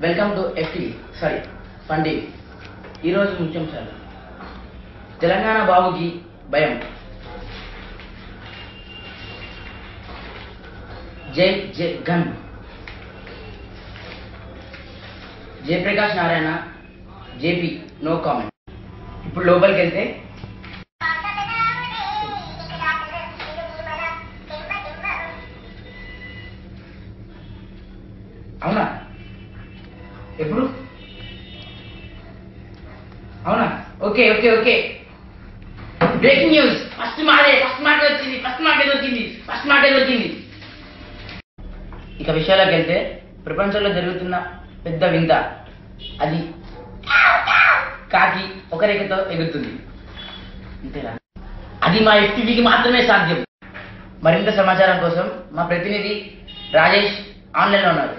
Welcome to FTV sorry fun TV. ఈరోజు ముఖ్యాంశాలు: తెలంగాణ బాబుకి భయం, జై Jagan, Jayaprakash Narayana JP no comment. ఇప్పుడు లోపలికి వెళ్తే అవునా ఎప్పుడు అవునా okay okay okay breaking news. First మాట దొరికింది. ఇక విషయాలకు వెళ్తే ప్రపంచంలో జరుగుతున్న పెద్ద వింత, అది కాకి ఒక రేఖతో ఎగురుతుంది. అంతేనా? అది మా ఎఫ్టీవీకి మాత్రమే సాధ్యం. మరింత సమాచారం కోసం మా ప్రతినిధి రాజేష్ ఆన్లైన్లో ఉన్నారు.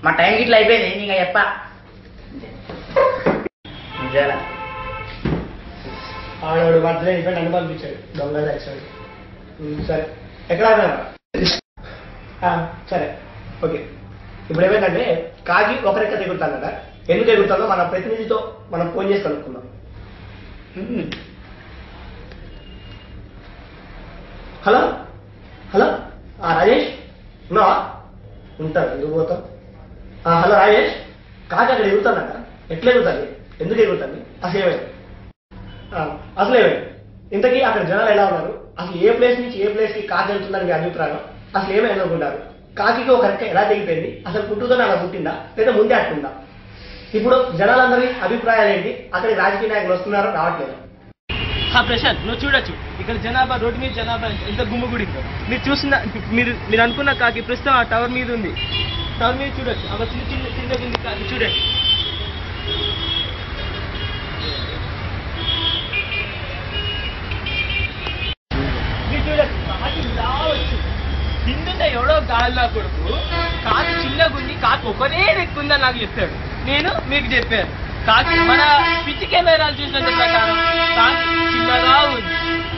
మా టైం గిట్లా అయిపోయింది, ఇంకా చెప్ప ఆడవాడు బర్త్డే అయిపోయి నన్ను పంపించాడు, దొంగ తెచ్చాడు. సరే ఎక్కడ సరే ఓకే. ఇప్పుడు ఏమైందంటే కాకి ఒక రెక్క ఎగురుతాను కదా, ఎందుకు ఎగురుతానో మన ప్రతినిధితో మనం ఫోన్ చేసి కనుక్కుందాం. హలో హలో రాజేష్ ఉన్నావా? ఉంటాను, ఎందుకు పోతావు? హలో రాజేష్, కాకి అక్కడ ఎగురుతానట, ఎట్లా ఎగురుతుంది, ఎందుకు ఎగురుతుంది, అసలు ఏమైంది ఇంతకీ అక్కడ జనాలు ఎలా ఉన్నారు, అసలు ఏ ప్లేస్ నుంచి ఏ ప్లేస్ కి కాకి వెళ్తుందని మీ అభిప్రాయం, అసలు ఏమైంది అనుకుంటారు, కాకి ఒక రెక్క ఎలా తెగిపోయింది, అసలు పుట్టుతోనే అలా పుట్టిందా లేదా ముందే అట్టుందా? ఇప్పుడు జనాలందరి అభిప్రాయాలు ఏంటి, అక్కడికి రాజకీయ నాయకులు వస్తున్నారో రావట్లేదు? ప్రశాంత్, నువ్వు చూడొచ్చు ఇక్కడ జనాభా, రోడ్డు మీద జనాభా ఎంత గుమ్మగుడిందో. మీరు చూసిన మీరు అనుకున్న కాకి ప్రస్తుతం ఆ టవర్ మీద ఉంది. టవర్ మీద చూడొచ్చు, అక్కడ చిన్న చిన్న చిన్న ఉంది కాకి, చూడండి. మీరు చూడొచ్చు, కాకి రావచ్చు కింద ఎవడో గాలిలా కొడుకు కాకి చిన్నగా ఉంది, కాకి ఒకరే ఎక్కుందని నాకు చెప్పాడు. నేను మీకు చెప్పాను, కాకి మన పిచ్చి కెమెరాలు చూసినంత ప్రకారం కాకి చిన్నగా ఉంది,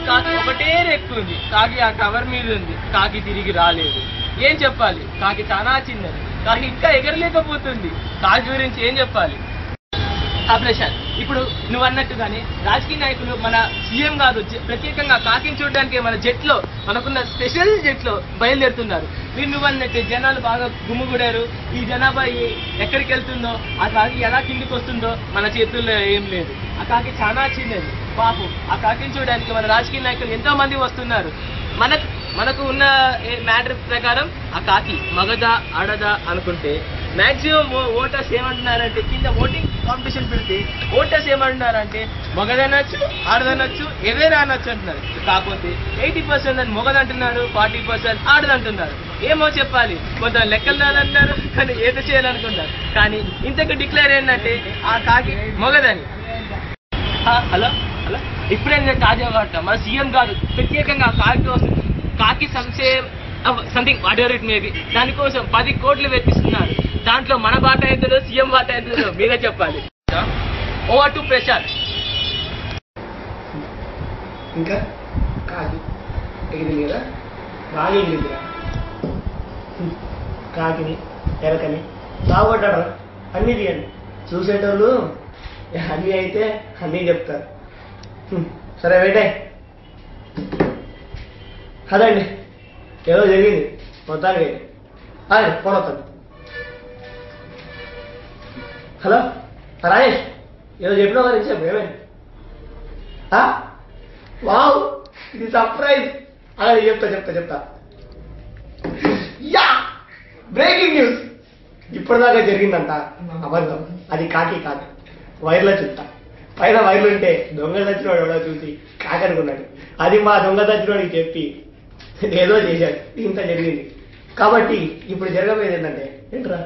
కాకి ఒకటే రెక్కు ఉంది, కాకి ఆ కవర్ మీద ఉంది, కాకి తిరిగి రాలేదు. ఏం చెప్పాలి? కాకి చాలా చిన్నది, కాకి ఇంకా ఎగరలేకపోతుంది. కాకి గురించి ఏం చెప్పాలి? ప్రశాంత్, ఇప్పుడు నువ్వు అన్నట్టుగానే రాజకీయ నాయకులు మన సీఎం గారు ప్రత్యేకంగా కాకిని చూడడానికి మన జెట్లో, మనకున్న స్పెషల్ జెట్లో బయలుదేరుతున్నారు. నువ్వు అన్నట్టు జనాలు బాగా గుమ్ముగుడారు. ఈ జనాభా ఎక్కడికి వెళ్తుందో, ఆ కాకి ఎలా కిందికి వస్తుందో మన చేతుల్లో ఏం లేదు. ఆ కాకి చాలా చిన్నది పాపం. ఆ కాకిని చూడడానికి మన రాజకీయ నాయకులు ఎంతో మంది వస్తున్నారు. మనకు ఉన్న మ్యాటర్ ప్రకారం ఆ కాకి మగదా ఆడదా అనుకుంటే మ్యాక్సిమం ఓటర్స్ ఏమంటున్నారంటే, కింద ఓటింగ్ కాంపిటీషన్ పెడితే ఓటర్స్ ఏమంటున్నారంటే మగదనొచ్చు ఆడదనొచ్చు ఏదైనా అనొచ్చు అంటున్నారు. కాకపోతే 80% అని మొగదంటున్నారు, 40% ఆడదంటున్నారు. ఏమో చెప్పాలి, కొంత లెక్కలు రాదంటున్నారు, కానీ ఏదో చేయాలనుకుంటారు. కానీ ఇంతకు డిక్లేర్ ఏంటంటే ఆ కాకి మొగదని. హలో హలో ఇప్పుడైనా తాజా వార్త, మన సీఎం గారు ప్రత్యేకంగా కాకి something what ever it maybe దానికోసం 10 కోట్లు వెచ్చిస్తున్నారు. దాంట్లో మన బాట ఎంతదో, సీఎం బాట ఎంతదో మీరే చెప్పాలి. Over to Prashant. ఇంకా కాకి ఎగిరింది కదా, బాగా ఎగిరిందిరా. కాకిని ఎరకని బాగుపడ్డాడు, అన్నీ తీయండి. చూసేటోళ్ళు అన్నీ అయితే అన్నీ చెప్తారు. సరే వెయిటే, అదండి ఏదో జరిగింది మొత్తానికి అయితే. ఫోన్ వస్తుంది. హలో రాజేష్, ఏదో చెప్పినావు కదా, చెప్పు ఏమైంది? వావ్, ఇది సర్ప్రైజ్. అలాగే చెప్తా. Yeah, breaking news. ఇప్పటిదాకా జరిగిందంట అబద్ధం. అది కాకి కాదు, వైర్ల చుట్ట. పైన వైర్లు ఉంటే దొంగ చచ్చినవాడు ఎవడో చూసి కాకనుకున్నాడు. అది మా దొంగ చచ్చినవాడికి చెప్పి ఏదో చేశాడు, ఇంత జరిగింది. కాబట్టి ఇప్పుడు జరగబోయేది ఏంటంటే ఏంట్రా